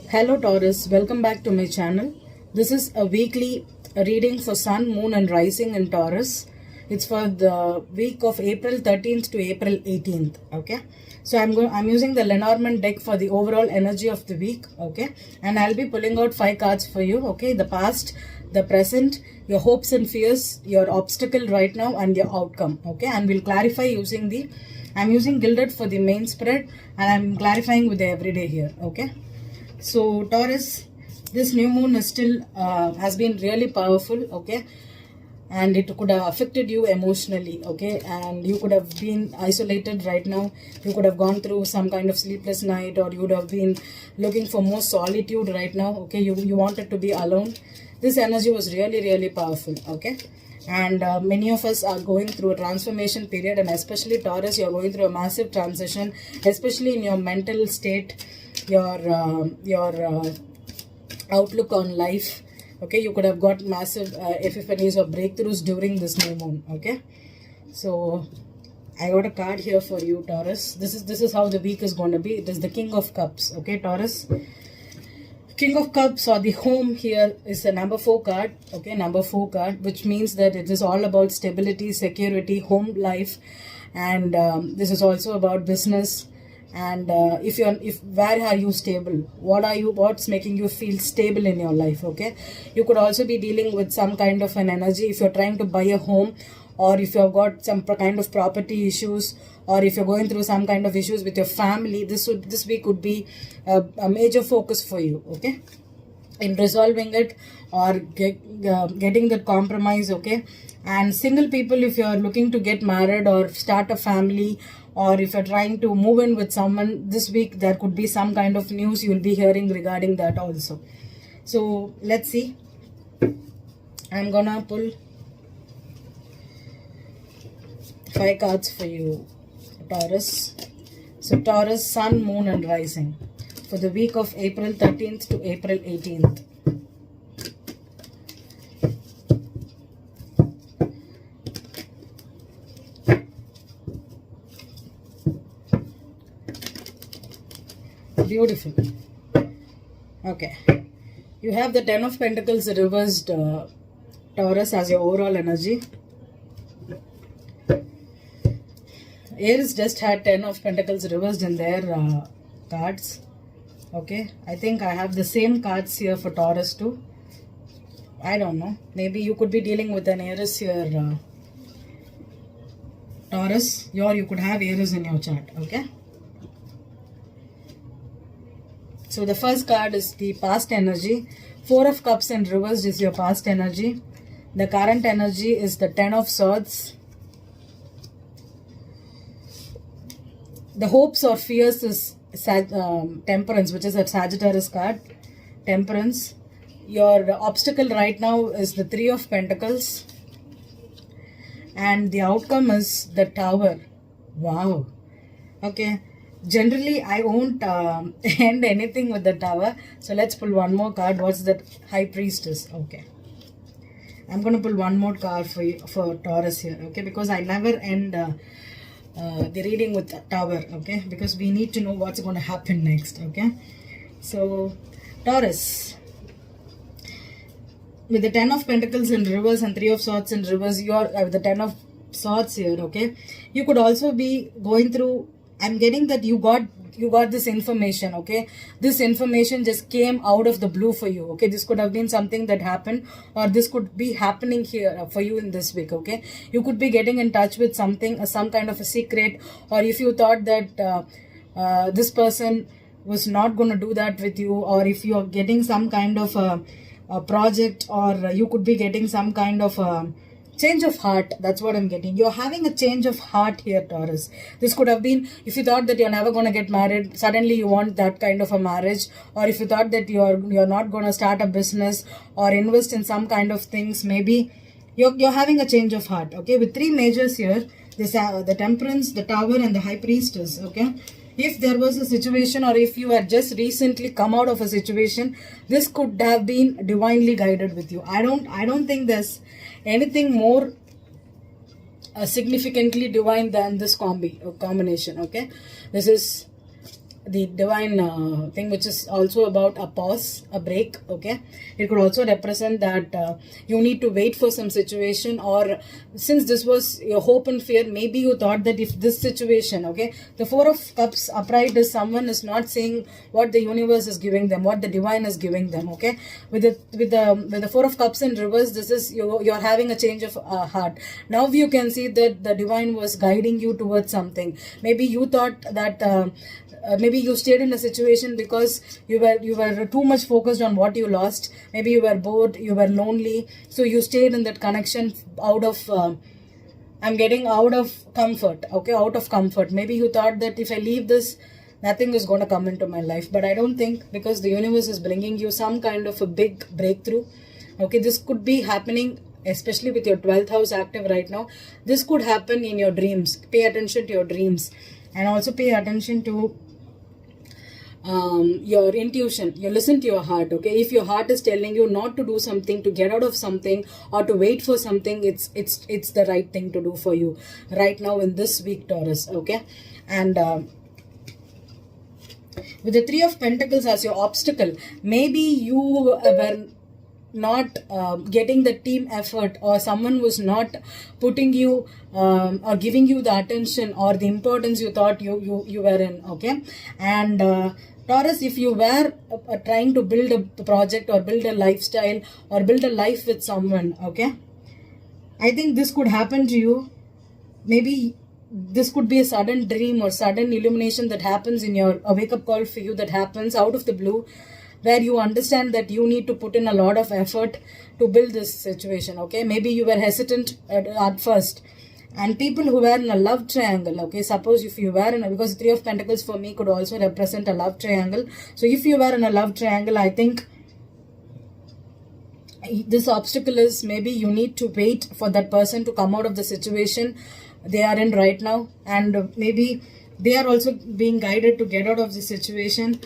Hello Taurus, welcome back to my channel. This is a weekly reading for Sun, Moon and Rising in Taurus. It's for the week of April 13th to April 18th. Okay, so I'm using the Lenormand deck for the overall energy of the week. Okay, and I'll be pulling out 5 cards for you. Okay, the past, the present, your hopes and fears, your obstacle right now, and your outcome. Okay, and we'll clarify using the I'm using Gilded for the main spread, and I'm clarifying with the everyday here. Okay. So Taurus, this new moon is still has been really powerful, okay, and it could have affected you emotionally, okay, and you could have been isolated right now. You could have gone through some kind of sleepless night, or you would have been looking for more solitude right now, okay. You wanted to be alone. This energy was really powerful, okay. And many of us are going through a transformation period, and especially Taurus, you're going through a massive transition, especially in your mental state, your outlook on life. Okay, you could have got massive epiphanies or breakthroughs during this new moon. Okay, so I got a card here for you, Taurus. This is how the week is going to be. It is the King of Cups. Okay, Taurus. King of Cups, or the home here, is the number 4 card. Okay, number 4 card, which means that it is all about stability, security, home life, and this is also about business. And where are you stable? What's making you feel stable in your life? Okay, you could also be dealing with some kind of an energy if you're trying to buy a home, or if you've got some kind of property issues, or if you're going through some kind of issues with your family. This week would be a major focus for you, okay, in resolving it, or getting that compromise, okay. And single people, if you're looking to get married or start a family, or if you're trying to move in with someone, this week there could be some kind of news you will be hearing regarding that also. So let's see. I'm gonna pull 5 cards for you, Taurus. So Taurus, Sun, Moon and Rising for the week of April 13th to April 18th. Beautiful. Okay, you have the 10 of Pentacles reversed, Taurus, as your overall energy. Aries just had 10 of Pentacles reversed in their cards. Okay, I think I have the same cards here for Taurus too. I don't know, maybe you could be dealing with an Aries here, Taurus, or you could have Aries in your chart. Okay, so the first card is the past energy. 4 of Cups in reversed is your past energy. The current energy is the 10 of Swords. The hopes or fears is Temperance, which is a Sagittarius card. Temperance. Your obstacle right now is the 3 of Pentacles. And the outcome is the Tower. Wow. Okay. Generally, I won't end anything with the Tower. So let's pull one more card. What's that? High Priestess. Okay. I'm going to pull one more card for Taurus here. Okay. Because I never end the reading with the Tower. Okay. Because we need to know what's going to happen next. Okay. So Taurus, with the 10 of Pentacles in reverse and 3 of Swords in reverse, you are with the 10 of Swords here. Okay. You could also be going through, I'm getting that you got this information, okay. This information just came out of the blue for you, okay. This could have been something that happened, or this could be happening here for you in this week, okay. You could be getting in touch with something, some kind of a secret, or if you thought that this person was not going to do that with you, or if you are getting some kind of a project, or you could be getting some kind of change of heart. That's what I'm getting. You're having a change of heart here, Taurus. This could have been, if you thought that you're never going to get married, suddenly you want that kind of a marriage, or if you thought that you're not going to start a business or invest in some kind of things, maybe you're having a change of heart. Okay, with 3 majors here, this the Temperance, the Tower and the High Priestess. Okay, if there was a situation, or if you had just recently come out of a situation, this could have been divinely guided with you. I don't think there's anything more significantly divine than this combination. Okay, this is the divine thing, which is also about a pause, a break. Okay, it could also represent that you need to wait for some situation, or since this was your hope and fear, maybe you thought that if this situation, okay, the Four of Cups upright is someone is not saying what the universe is giving them, what the divine is giving them. Okay, with the Four of Cups in reverse, this is you're having a change of heart. Now you can see that the divine was guiding you towards something. Maybe you thought that maybe you stayed in a situation because you were too much focused on what you lost. Maybe you were bored, you were lonely, so you stayed in that connection out of I'm getting out of comfort. Okay, out of comfort. Maybe you thought that if I leave this, nothing is going to come into my life. But I don't think, because the universe is bringing you some kind of a big breakthrough. Okay, this could be happening especially with your 12th house active right now. This could happen in your dreams. Pay attention to your dreams, and also pay attention to your intuition. You listen to your heart. Okay, if your heart is telling you not to do something, to get out of something, or to wait for something, it's the right thing to do for you right now in this week, Taurus. Okay, and with the Three of Pentacles as your obstacle, maybe you were not getting the team effort, or someone was not putting you or giving you the attention or the importance you thought you were in. Okay, and Taurus, if you were trying to build a project or build a lifestyle or build a life with someone, okay, I think this could happen to you. Maybe this could be a sudden dream or sudden illumination that happens in a wake-up call for you, that happens out of the blue, where you understand that you need to put in a lot of effort to build this situation. Okay, maybe you were hesitant at first. And people who were in a love triangle, okay, suppose if you were in because Three of Pentacles for me could also represent a love triangle. So if you were in a love triangle, I think this obstacle is maybe you need to wait for that person to come out of the situation they are in right now, and maybe they are also being guided to get out of the situation.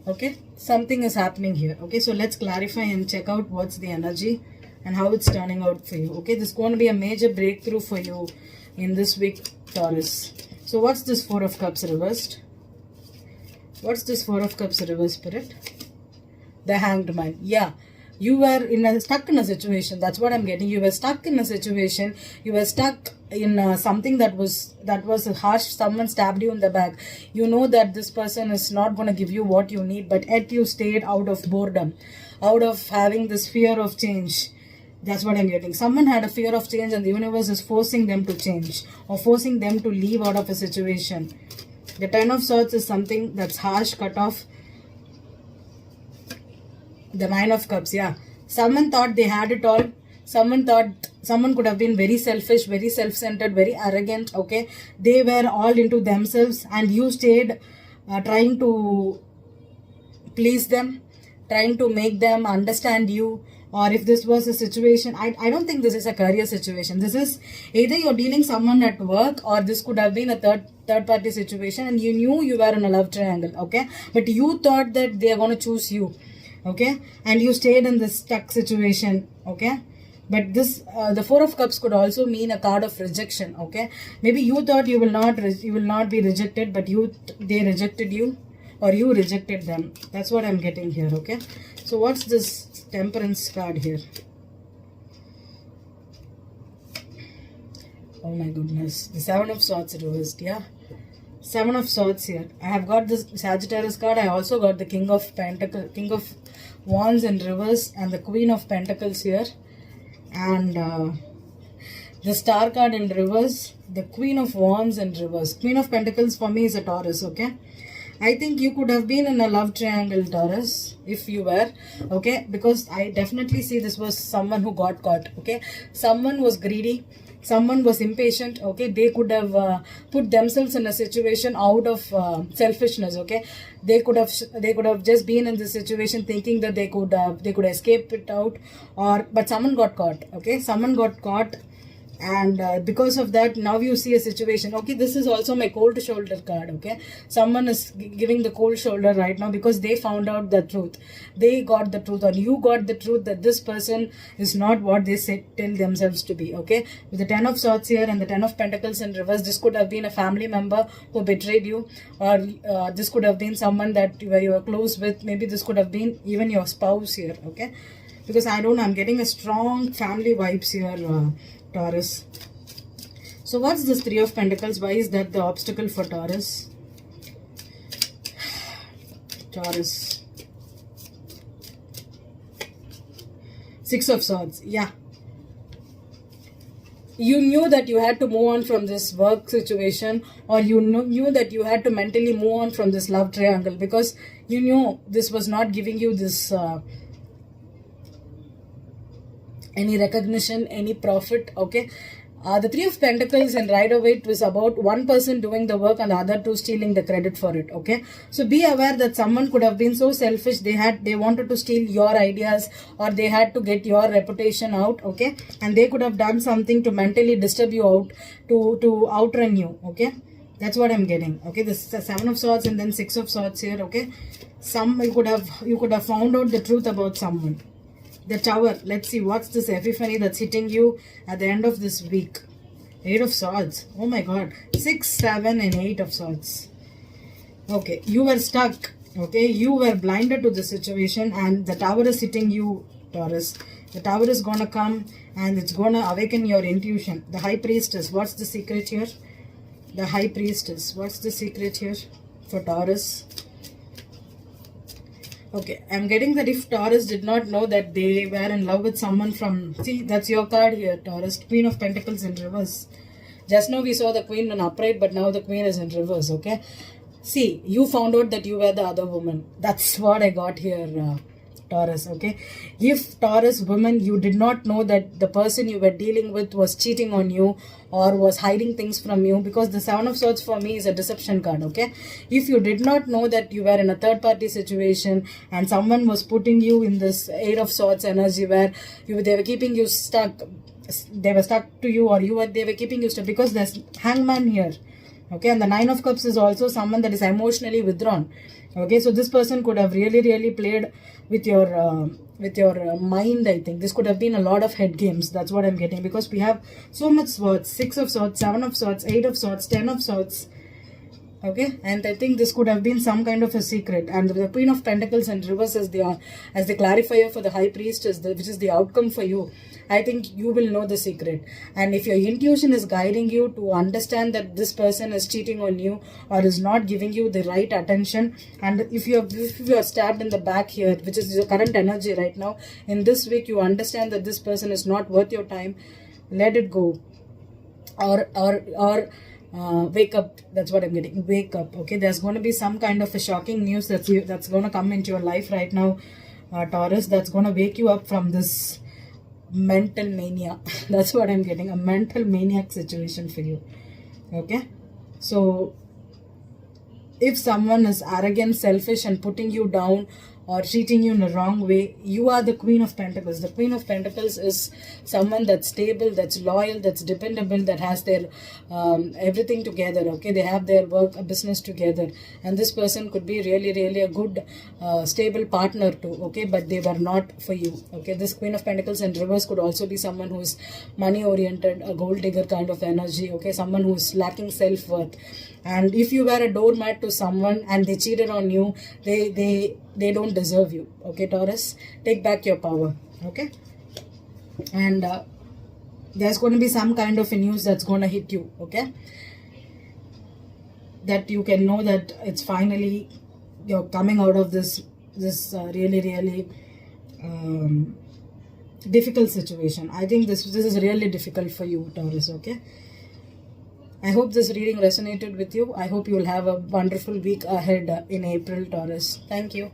Okay, something is happening here. Okay, so let's clarify and check out what's the energy and how it's turning out for you. Okay, this is going to be a major breakthrough for you in this week, Taurus. So what's this Four of Cups reversed? What's this Four of Cups reversed, Spirit? The Hanged Man. Yeah, you were stuck in a situation. That's what I'm getting. You were stuck in a situation. You were stuck in something that was harsh. Someone stabbed you in the back. You know that this person is not going to give you what you need, but yet you stayed out of boredom, out of having this fear of change. That's what I'm getting. Someone had a fear of change, and the universe is forcing them to change or forcing them to leave out of a situation. The Ten of Swords is something that's harsh, cut off. The Nine of Cups, yeah. Someone thought they had it all. Someone thought someone could have been very selfish, very self-centered, very arrogant. Okay, they were all into themselves, and you stayed trying to please them, trying to make them understand you. Or if this was a situation, I don't think this is a career situation. This is either you're dealing someone at work, or this could have been a third party situation, and you knew you were in a love triangle. Okay, but you thought that they are going to choose you. Okay, and you stayed in this stuck situation. Okay, but this the Four of Cups could also mean a card of rejection. Okay, maybe you thought you will not be rejected, but they rejected you, or you rejected them. That's what I'm getting here. Okay, so what's this Temperance card here? Oh my goodness, the Seven of Swords reversed. Yeah, Seven of Swords here. I have got this Sagittarius card. I also got the King of Wands in reverse, and the Queen of Pentacles here, and the Star card in reverse, the Queen of Wands in reverse. Queen of Pentacles for me is a Taurus. Okay, I think you could have been in a love triangle, Taurus, if you were. Okay, because I definitely see this was someone who got caught. Okay, someone was greedy, someone was impatient. Okay, they could have put themselves in a situation out of selfishness. Okay, they could have just been in this situation thinking that they could escape it out, but someone got caught. Okay, someone got caught, and because of that, now you see a situation. Okay, this is also my cold shoulder card. Okay, someone is giving the cold shoulder right now because they found out the truth. They got the truth, or you got the truth, that this person is not what they tell themselves to be. Okay, with the 10 of Swords here and the 10 of Pentacles in reverse, this could have been a family member who betrayed you, or this could have been someone that you were close with. Maybe this could have been even your spouse here. Okay, because I'm getting a strong family vibes here, Taurus. So what's this 3 of Pentacles? Why is that the obstacle for Taurus? Taurus. 6 of Swords. Yeah. You knew that you had to move on from this work situation, or you knew that you had to mentally move on from this love triangle, because you knew this was not giving you this any recognition, any profit. Okay, the 3 of Pentacles and Rider-Waite was about one person doing the work and the other two stealing the credit for it. Okay, so be aware that someone could have been so selfish, they wanted to steal your ideas, or they had to get your reputation out. Okay, and they could have done something to mentally disturb you out, to outrun you. Okay, that's what I'm getting. Okay, this is the 7 of Swords and then 6 of Swords here. Okay, you could have found out the truth about someone. The Tower. Let's see what's this epiphany that's hitting you at the end of this week. 8 of Swords. Oh my God. 6, 7 and 8 of Swords. Okay, you were stuck. Okay, you were blinded to the situation, and the Tower is hitting you, Taurus. The Tower is gonna come and it's gonna awaken your intuition. The High Priestess. What's the secret here? The High Priestess. What's the secret here for Taurus? Okay, I'm getting that if Taurus did not know that they were in love with someone from... See, that's your card here, Taurus. Queen of Pentacles in reverse. Just now we saw the Queen in upright, but now the Queen is in reverse, okay? See, you found out that you were the other woman. That's what I got here, Taurus, okay? If Taurus woman, you did not know that the person you were dealing with was cheating on you or was hiding things from you, because the 7 of Swords for me is a deception card, okay? If you did not know that you were in a third party situation and someone was putting you in this 8 of Swords energy where they were keeping you stuck, they were stuck to you, or they were keeping you stuck, because there's Hangman here, okay? And the 9 of Cups is also someone that is emotionally withdrawn. Okay, so this person could have really played with your mind. I think this could have been a lot of head games. That's what I'm getting, because we have so much Swords. 6 of Swords, 7 of Swords, 8 of Swords, 10 of Swords. Okay, and I think this could have been some kind of a secret. And the Queen of Pentacles in reverse as the clarifier for the High Priestess, which is the outcome for you. I think you will know the secret. And if your intuition is guiding you to understand that this person is cheating on you or is not giving you the right attention, and if you are stabbed in the back here, which is your current energy right now, in this week you understand that this person is not worth your time, let it go. Or wake up. That's what I'm getting. Wake up. Okay, there's going to be some kind of a shocking news that's going to come into your life right now, Taurus, that's going to wake you up from this mental mania. That's what I'm getting, a mental maniac situation for you. Okay, so if someone is arrogant, selfish and putting you down or treating you in a wrong way, you are the Queen of Pentacles. The Queen of Pentacles is someone that's stable, that's loyal, that's dependable, that has their everything together. Okay, they have their work, a business together, and this person could be really a good stable partner too. Okay, but they were not for you. Okay, this Queen of Pentacles in reverse could also be someone who is money oriented, a gold digger kind of energy. Okay, someone who is lacking self-worth. And if you were a doormat to someone and they cheated on you, they don't deserve you. Okay, Taurus, take back your power. Okay, and there's going to be some kind of a news that's going to hit you. Okay, that you can know that it's finally you're coming out of this really difficult situation. I think this is really difficult for you, Taurus. Okay, I hope this reading resonated with you. I hope you will have a wonderful week ahead in April, Taurus. Thank you.